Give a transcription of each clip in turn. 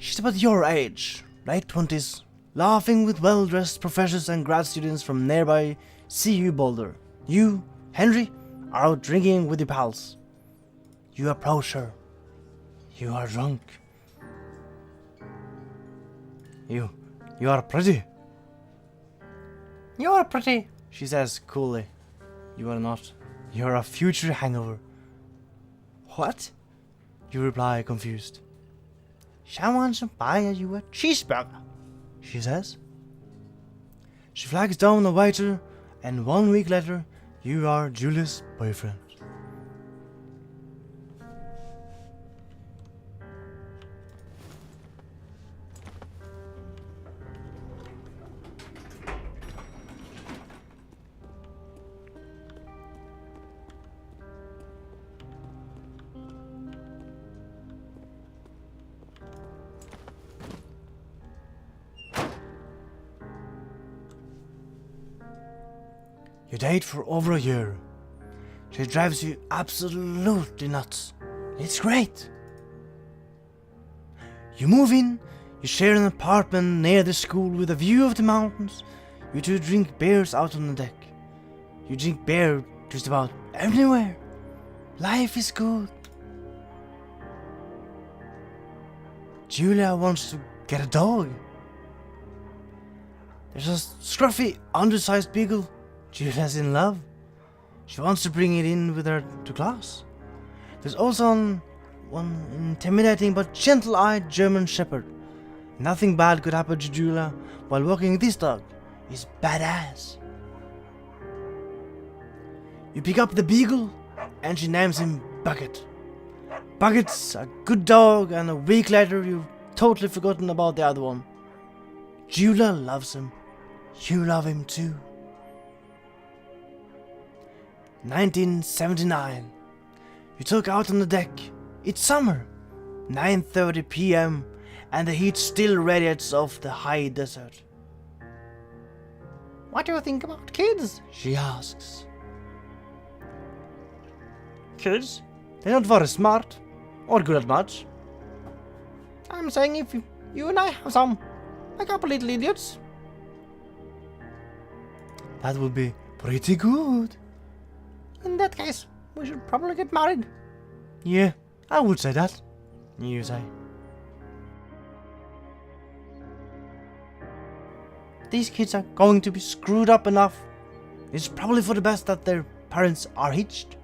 She's about your age, late 20s, laughing with well-dressed professors and grad students from nearby CU Boulder. You, Henry, are out drinking with your pals. You approach her. You are drunk. You are pretty. You are pretty, she says coolly. You are not. You are a future hangover. What? You reply, confused. Someone's buying you a cheeseburger, she says. She flags down the waiter, and 1 week later, you are Julia's boyfriend. You date for over a year. She drives you absolutely nuts. It's great. You move in, you share an apartment near the school with a view of the mountains. You two drink beers out on the deck. You drink beer just about everywhere. Life is good. Julia wants to get a dog. There's a scruffy, undersized beagle. Julia's in love. She wants to bring it in with her to class. There's also one intimidating but gentle-eyed German shepherd. Nothing bad could happen to Julia while walking this dog. He's badass. You pick up the beagle and she names him Bucket. Bucket's a good dog, and a week later you've totally forgotten about the other one. Julia loves him. You love him too. 1979. You took out on the deck. It's summer. 9:30 p.m. and the heat still radiates off the high desert. What do you think about kids? She asks. Kids? They're not very smart or good at much. I'm saying if you and I have some, a couple little idiots. That would be pretty good. In that case, we should probably get married. Yeah, I would say that. You say. These kids are going to be screwed up enough. It's probably for the best that their parents are hitched.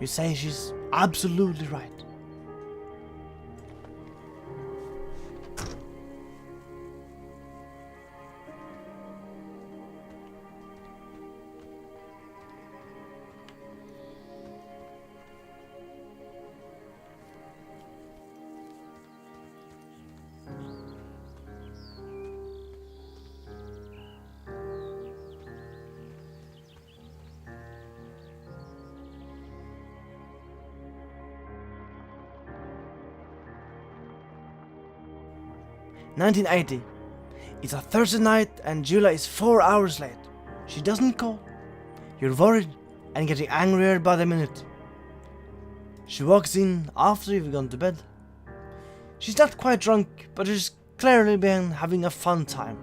You say she's absolutely right. "1980. It's a Thursday night and Julia is 4 hours late. She doesn't call. You're worried and getting angrier by the minute. She walks in after you've gone to bed. She's not quite drunk, but she's clearly been having a fun time.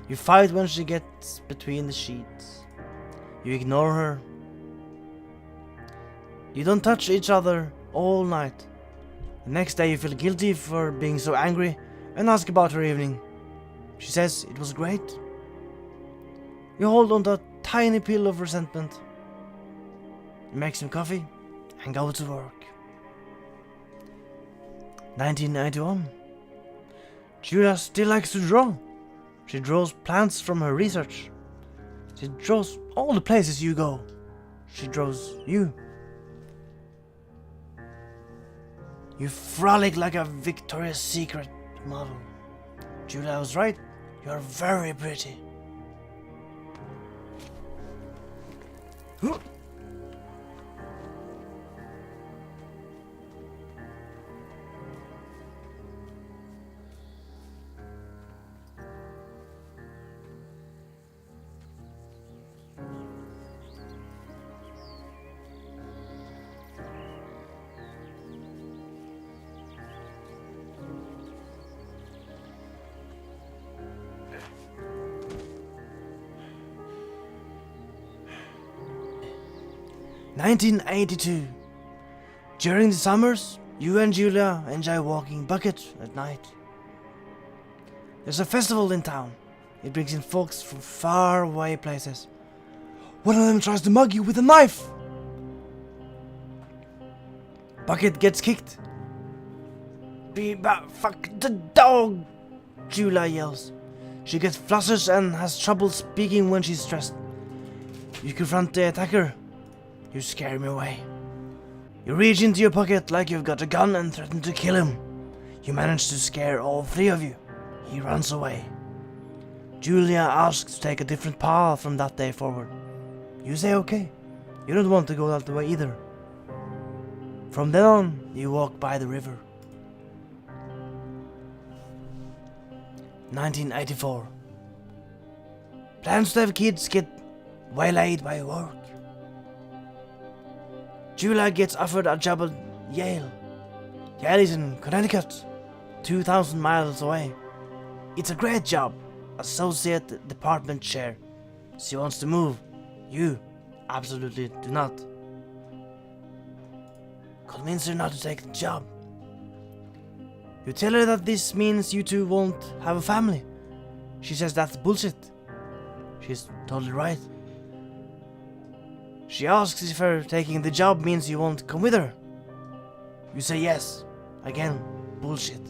You fight when she gets between the sheets. You ignore her. You don't touch each other all night. The next day you feel guilty for being so angry and ask about her evening. She says it was great. You hold on to a tiny pill of resentment. You make some coffee and go to work. 1991. Julia still likes to draw. She draws plants from her research. She draws all the places you go. She draws you. You frolic like a Victoria's Secret model. Julia was right. You're very pretty. 1982. During the summers, you and Julia enjoy walking bucket at night. There's a festival in town. It brings in folks from far away places. One of them tries to mug you with a knife. Bucket gets kicked. Fuck the dog, Julia yells. She gets flustered and has trouble speaking when she's stressed. You confront the attacker. You scare him away. You reach into your pocket like you've got a gun and threaten to kill him. You manage to scare all three of you. He runs away. Julia asks to take a different path from that day forward. You say okay. You don't want to go that way either. From then on, you walk by the river. 1984. Plans to have kids get waylaid by work. Julia gets offered a job at Yale. Yale is in Connecticut, 2,000 miles away. It's a great job, associate department chair. She wants to move. You absolutely do not. Convince her not to take the job. You tell her that this means you two won't have a family. She says that's bullshit. She's totally right. She asks if her taking the job means you won't come with her. You say yes. Again, bullshit.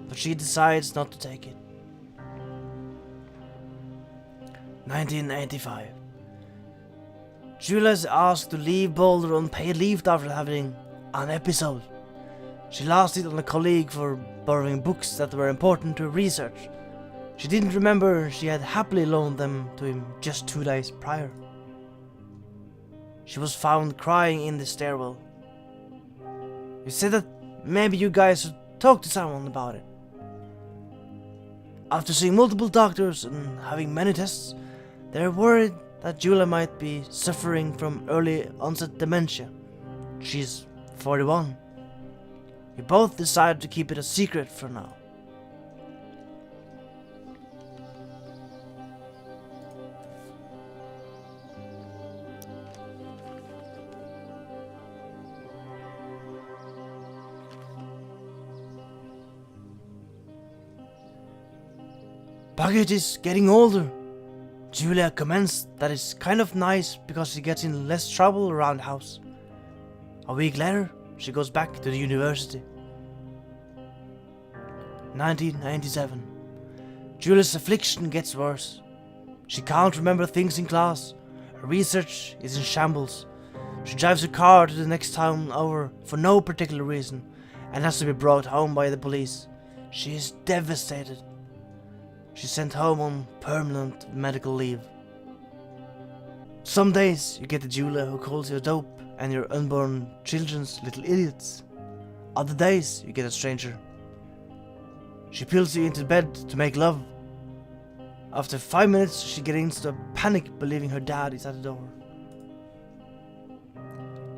But she decides not to take it. 1985. Julia's asked to leave Boulder on paid leave after having an episode. She lost it on a colleague for borrowing books that were important to her research. She didn't remember she had happily loaned them to him just 2 days prior. She was found crying in the stairwell. You said that maybe you guys should talk to someone about it. After seeing multiple doctors and having many tests, they're worried that Julia might be suffering from early onset dementia. She's 41. You both decide to keep it a secret for now. Bucket is getting older. Julia comments that it's kind of nice because she gets in less trouble around the house. A week later, she goes back to the university. 1997. Julia's affliction gets worse. She can't remember things in class. Her research is in shambles. She drives her car to the next town over for no particular reason and has to be brought home by the police. She is devastated. She's sent home on permanent medical leave. Some days you get the Julia who calls you a dope and your unborn children's little idiots. Other days you get a stranger. She pulls you into bed to make love. After 5 minutes she gets into a panic believing her dad is at the door.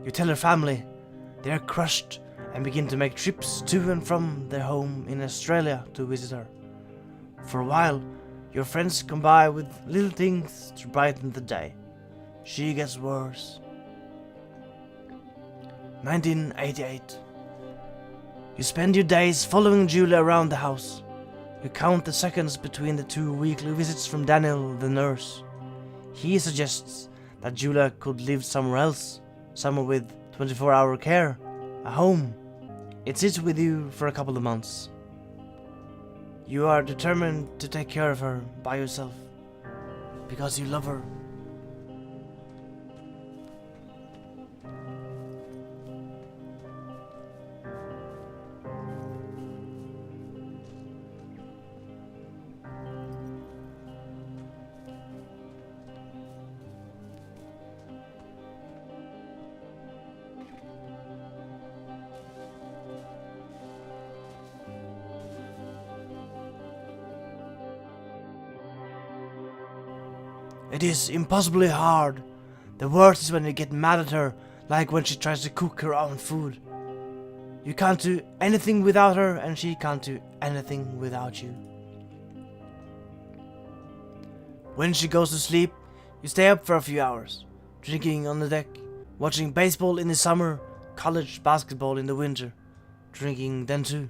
You tell her family. They are crushed and begin to make trips to and from their home in Australia to visit her. For a while, your friends come by with little things to brighten the day. She gets worse. 1988. You spend your days following Julia around the house. You count the seconds between the 2 weekly visits from Daniel, the nurse. He suggests that Julia could live somewhere else, somewhere with 24-hour care, a home. It sits with you for a couple of months. You are determined to take care of her by yourself, because you love her. It is impossibly hard. The worst is when you get mad at her, like when she tries to cook her own food. You can't do anything without her, and she can't do anything without you. When she goes to sleep, you stay up for a few hours, drinking on the deck, Watching baseball in the summer, college basketball in the winter, drinking then too.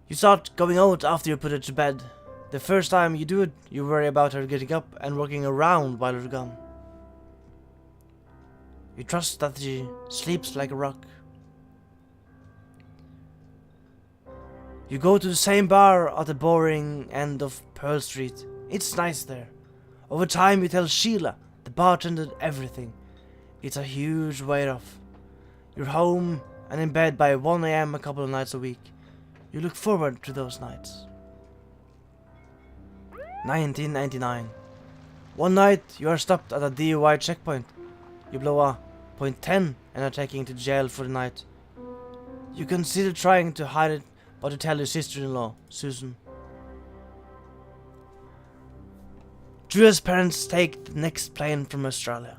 You start going out after you put her to bed. The first time you do it, you worry about her getting up and walking around while you're gone. You trust that she sleeps like a rock. You go to the same bar at the boring end of Pearl Street. It's nice there. Over time you tell Sheila, the bartender, everything. It's a huge weight off. You're home and in bed by 1 AM a couple of nights a week. You look forward to those nights. 1999. One night you are stopped at a DUI checkpoint. You blow a .10 and are taken to jail for the night. You consider trying to hide it, but you tell your sister-in-law, Susan. Julia's parents take the next plane from Australia.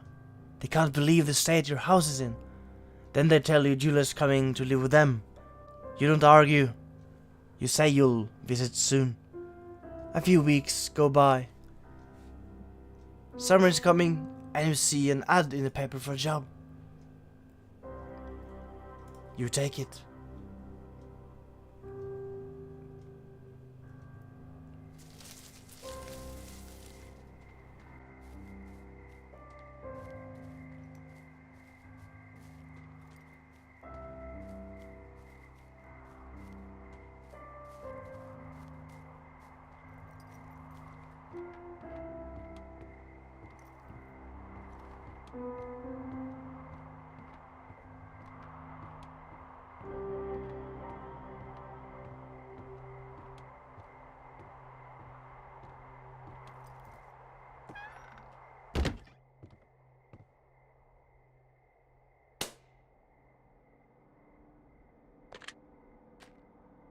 They can't believe the state your house is in. Then they tell you Julia's coming to live with them. You don't argue. You say you'll visit soon. A few weeks go by. Summer is coming and you see an ad in the paper for a job. You take it.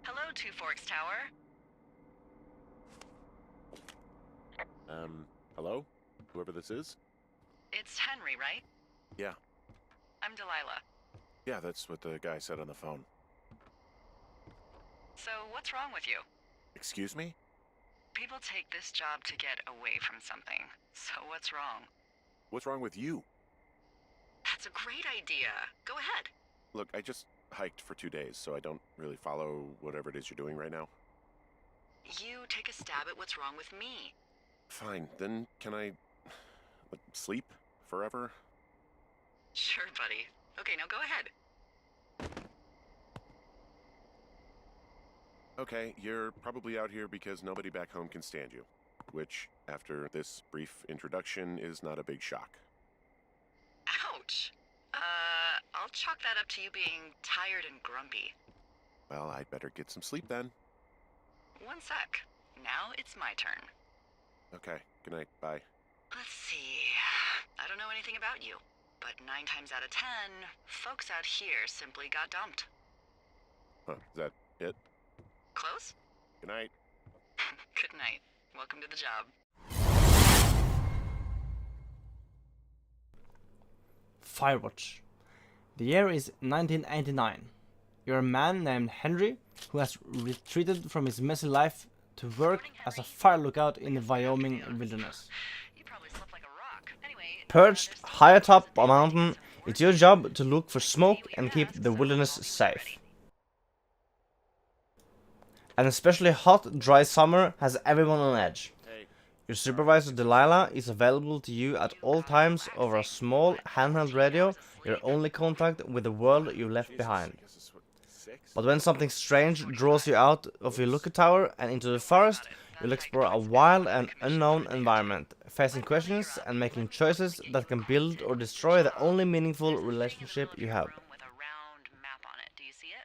Hello, Two Forks Tower. Hello? Whoever this is? It's Henry, right? Yeah. I'm Delilah. Yeah, that's what the guy said on the phone. So, what's wrong with you? Excuse me? People take this job to get away from something. So, what's wrong? What's wrong with you? That's a great idea. Go ahead. Look, I just hiked for 2 days, so I don't really follow whatever it is you're doing right now. You take a stab at what's wrong with me. Fine, then can I sleep forever? Sure, buddy. Okay, now go ahead. Okay, you're probably out here because nobody back home can stand you. Which, after this brief introduction, is not a big shock. Ouch. I'll chalk that up to you being tired and grumpy. Well, I'd better get some sleep then. One sec. Now it's my turn. Okay, good night, bye. Let's see. I don't know anything about you, but 9 times out of 10, folks out here simply got dumped. Huh, is that it? Close? Good night. Good night. Welcome to the job. Firewatch. The year is 1989. You're a man named Henry who has retreated from his messy life to work as a fire lookout in the Wyoming wilderness. You probably slept like a rock. Anyway, Perched high atop a mountain, it's your job to look for smoke and keep the wilderness safe. An especially hot, dry summer has everyone on edge. Your supervisor Delilah is available to you at all times over a small handheld radio, your only contact with the world you left behind. But when something strange draws you out of your lookout tower and into the forest, you'll explore a wild and unknown environment, facing questions and making choices that can build or destroy the only meaningful relationship you have. with a round map on it. Do you see it?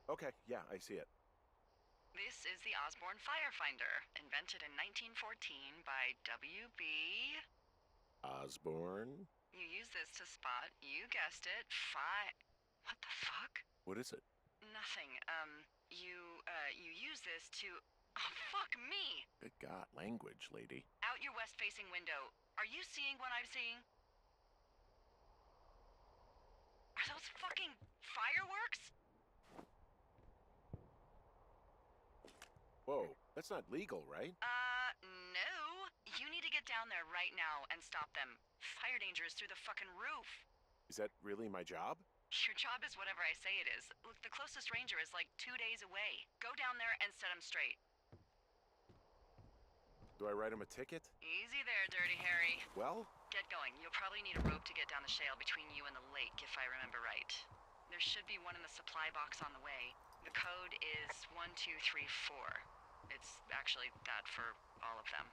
Okay, yeah, I see it. This is the Osborne Firefinder, invented in 1914 by W.B. Osborne? You use this to spot, you guessed it, What the fuck? What is it? Nothing. You use this to... Oh, fuck me! Good God, language, lady. Out your west-facing window. Are you seeing what I'm seeing? Are those fucking fireworks? Whoa, that's not legal, right? No. You need to get down there right now and stop them. Fire danger is through the fucking roof. Is that really my job? Your job is whatever I say it is. Look, the closest ranger is like 2 days away. Go down there and set him straight. Do I write him a ticket? Easy there, Dirty Harry. Well, Get going. You'll probably need a rope to get down the shale between you and the lake, if I remember right. There should be one in the supply box on the way. The code is 1234. It's actually that for all of them.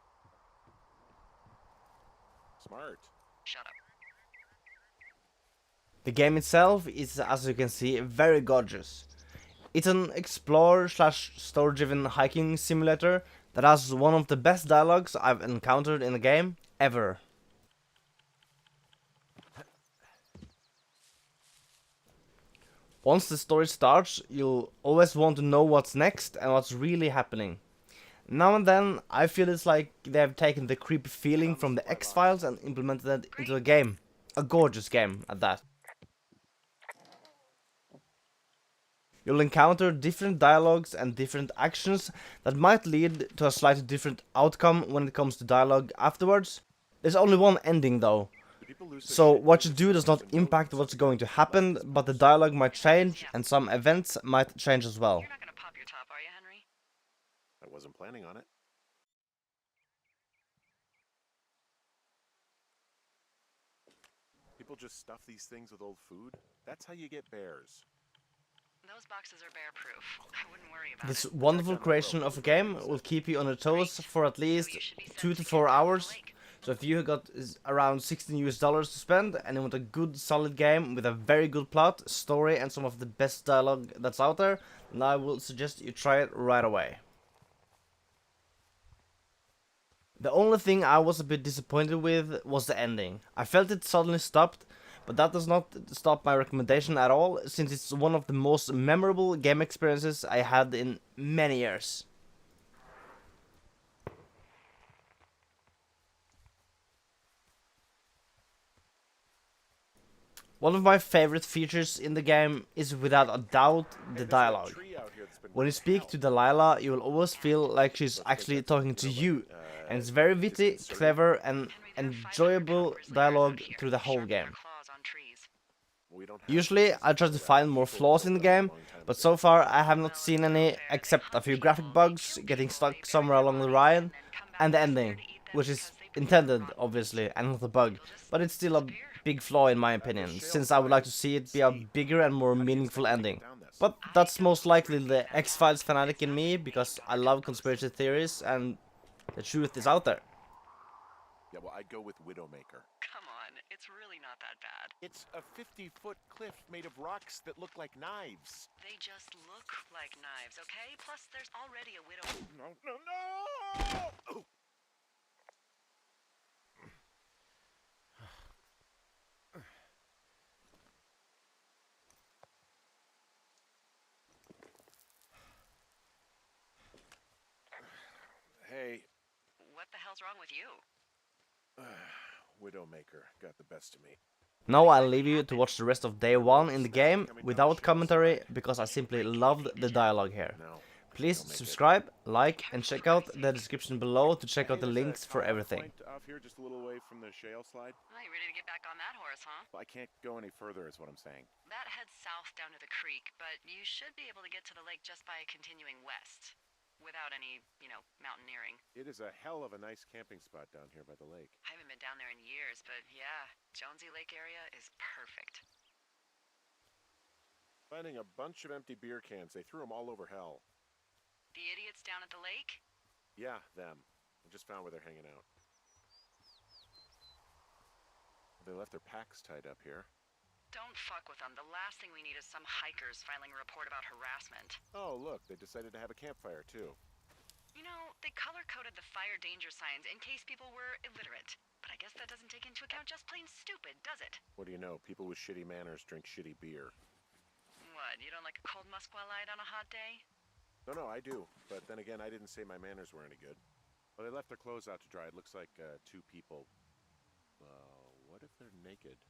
smart. Shut up. The game itself is, as you can see, very gorgeous. It's an explore/story-driven hiking simulator that has one of the best dialogues I've encountered in a game ever. Once the story starts, you'll always want to know what's next and what's really happening. Now and then, I feel it's like they've taken the creepy feeling from the X-Files and implemented it into a game. A gorgeous game, at that. You'll encounter different dialogues and different actions that might lead to a slightly different outcome when it comes to dialogue afterwards. There's only one ending though, so what you do does not impact what's going to happen, but the dialogue might change and some events might change as well. You're not gonna pop your top, are you, Henry? I wasn't planning on it. People just stuff these things with old food? That's how you get bears. Those boxes are bear-proof. I wouldn't worry about This it. wonderful creation of a game will keep you on your toes for at least 2 to 4 hours. So if you got around $16 to spend and you want a good solid game with a very good plot, story and some of the best dialogue that's out there, then I will suggest you try it right away. The only thing I was a bit disappointed with was the ending. I felt it suddenly stopped, but that does not stop my recommendation at all, since it's one of the most memorable game experiences I had in many years. One of my favorite features in the game is without a doubt the dialogue. When you speak to Delilah, you will always feel like she's actually talking to you, and it's very witty, clever and enjoyable dialogue through the whole game. Usually I try to find more flaws in the game, but so far I have not seen any except a few graphic bugs, getting stuck somewhere along the line, and the ending, which is intended obviously and not a bug, but it's still a big flaw in my opinion, since I would like to see it be a bigger and more meaningful ending. But that's most likely the X-Files fanatic in me, because I love conspiracy theories and the truth is out there. Yeah, well, I'd go with Widowmaker. Come on, it's really not that bad. It's a 50-foot cliff made of rocks that look like knives. They just look like knives, okay? Plus, there's already a widow. No, no, no! Oh. Hey, What the hell's wrong with you? Widowmaker got the best of me. Now I'll leave you to watch the rest of day 1 in the game without commentary, because I simply loved the dialogue here. Please subscribe, like, and check out the description below to check out the links for everything. Off here, just a little away from the shale slide. Well, you ready to get back on that horse, huh? Well, I can't go any further, is what I'm saying. That heads south down to the creek, but you should be able to get to the lake just by continuing west. Without any, mountaineering. It is a hell of a nice camping spot down here by the lake. I haven't been down there in years, but yeah, Jonesy Lake area is perfect. Finding a bunch of empty beer cans. They threw them all over hell. The idiots down at the lake? Yeah, them. I just found where they're hanging out. They left their packs tied up here. Don't fuck with them. The last thing we need is some hikers filing a report about harassment. Oh, look, they decided to have a campfire, too. You know, they color-coded the fire danger signs in case people were illiterate. But I guess that doesn't take into account just plain stupid, does it? What do you know? People with shitty manners drink shitty beer. What, you don't like a cold Musqualite on a hot day? No, I do. But then again, I didn't say my manners were any good. Well, they left their clothes out to dry. It looks like 2 people. What if they're naked?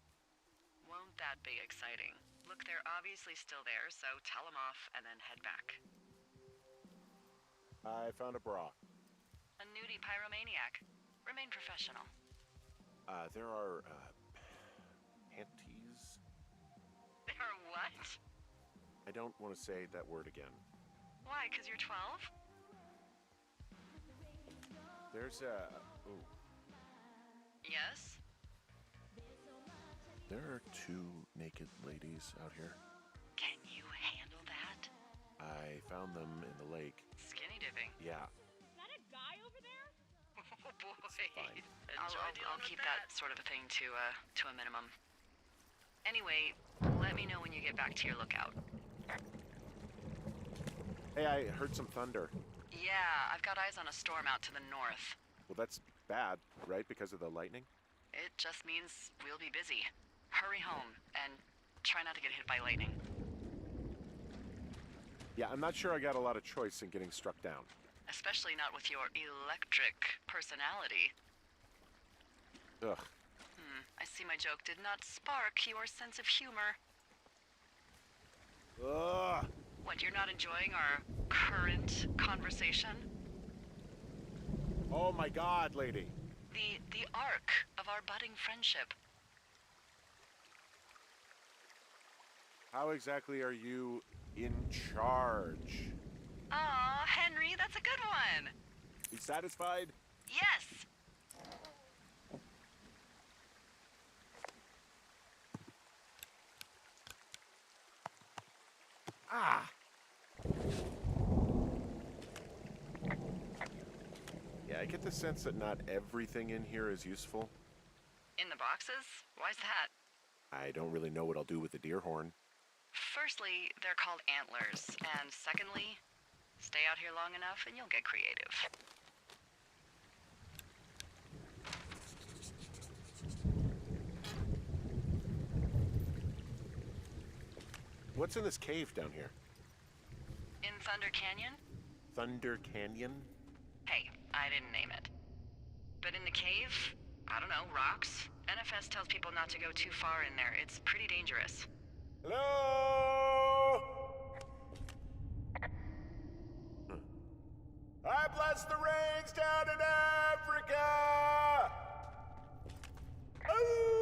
Won't that be exciting? Look, they're obviously still there, so tell them off and then head back. I found a bra. A nudie pyromaniac. Remain professional. There are, panties? There are what? I don't want to say that word again. Why, 'cause you're 12? There's a... Ooh. Yes? There are 2 naked ladies out here. Can you handle that? I found them in the lake. Skinny dipping. Yeah. Is that a guy over there? Oh boy. fine. I'll keep that sort of a thing to a minimum. Anyway, let me know when you get back to your lookout. Hey, I heard some thunder. Yeah, I've got eyes on a storm out to the north. Well, that's bad, right? Because of the lightning? It just means we'll be busy. Hurry home, and try not to get hit by lightning. Yeah, I'm not sure I got a lot of choice in getting struck down. Especially not with your electric personality. Ugh. I see my joke did not spark your sense of humor. Ugh! What, you're not enjoying our current conversation? Oh my god, lady! The arc of our budding friendship. How exactly are you in charge? Aw, Henry, that's a good one! You satisfied? Yes! Ah! Yeah, I get the sense that not everything in here is useful. In the boxes? Why's that? I don't really know what I'll do with the deer horn. Firstly, they're called antlers, and secondly, stay out here long enough and you'll get creative. What's in this cave down here? In Thunder Canyon? Thunder Canyon? Hey, I didn't name it. But in the cave, I don't know, rocks. NFS tells people not to go too far in there. It's pretty dangerous. Hello? I bless the rains down in Africa! Ooh!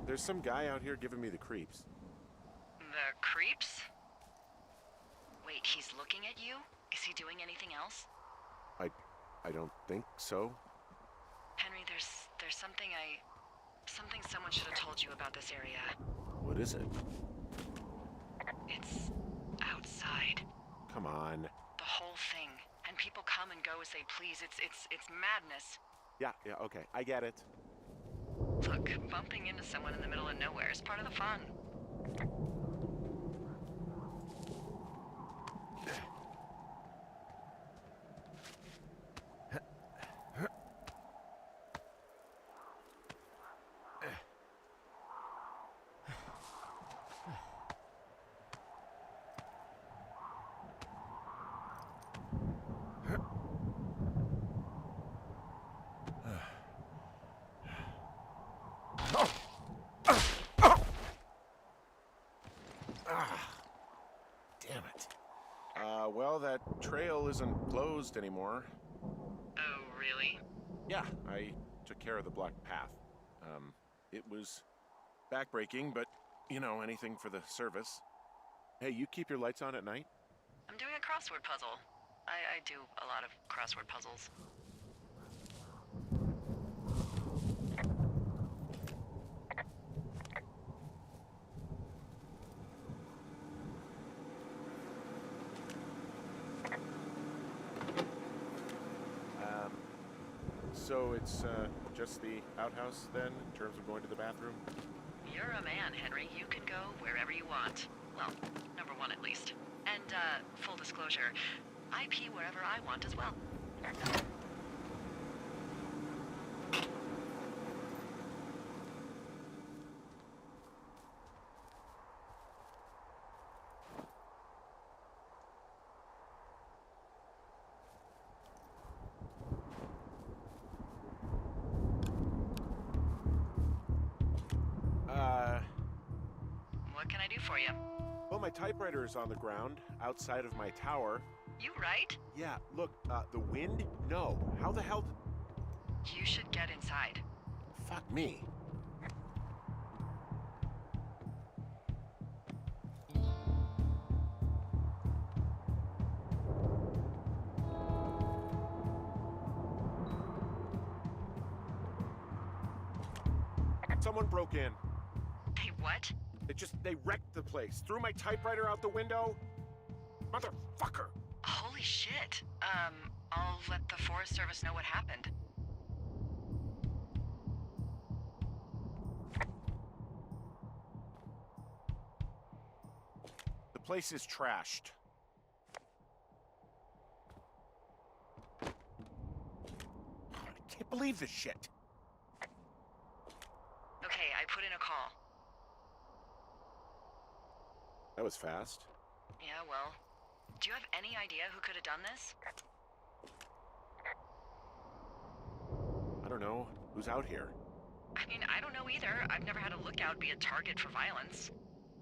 There's some guy out here giving me the creeps. The creeps? Wait, he's looking at you? Is he doing anything else? I don't think so. Henry, there's something someone should have told you about this area. What is it? It's outside. Come on. The whole thing. And people come and go as they please. It's madness. Yeah, okay, I get it. Look, bumping into someone in the middle of nowhere is part of the fun. Damn it. Well, that trail isn't closed anymore. Oh, really? Yeah, I took care of the blocked path. It was backbreaking, but, you know, anything for the service. Hey, you keep your lights on at night? I'm doing a crossword puzzle. I do a lot of crossword puzzles. So it's, just the outhouse, then, in terms of going to the bathroom? You're a man, Henry. You can go wherever you want. Well, number one at least. And, full disclosure, I pee wherever I want as well. for you? Well, my typewriter is on the ground, outside of my tower. You right? Yeah, look, the wind? No. How the hell You should get inside. Fuck me. Someone broke in. Hey, what? They wrecked the place. Threw my typewriter out the window. Motherfucker. Holy shit. I'll let the Forest Service know what happened. The place is trashed. I can't believe this shit. Okay, I put in a call. That was fast. Yeah, well, do you have any idea who could have done this? I don't know. Who's out here? I mean, I don't know either. I've never had a lookout be a target for violence.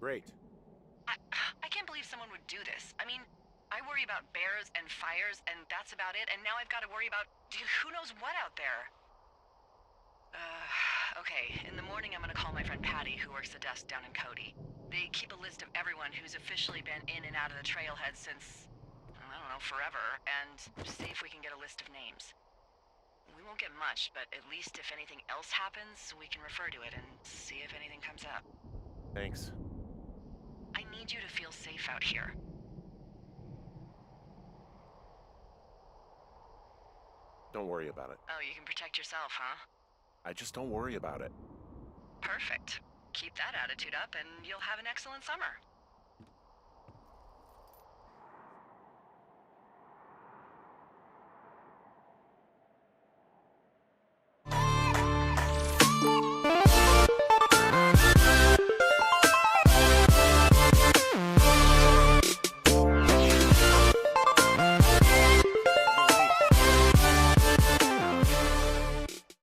Great. I can't believe someone would do this. I mean, I worry about bears and fires, and that's about it, and now I've got to worry about who knows what out there. Okay, in the morning I'm gonna call my friend Patty, who works the desk down in Cody. They keep a list of everyone who's officially been in and out of the trailhead since, I don't know, forever, and see if we can get a list of names. We won't get much, but at least if anything else happens, we can refer to it and see if anything comes up. Thanks. I need you to feel safe out here. Don't worry about it. Oh, you can protect yourself, huh? I just don't worry about it. Perfect. Keep that attitude up and you'll have an excellent summer.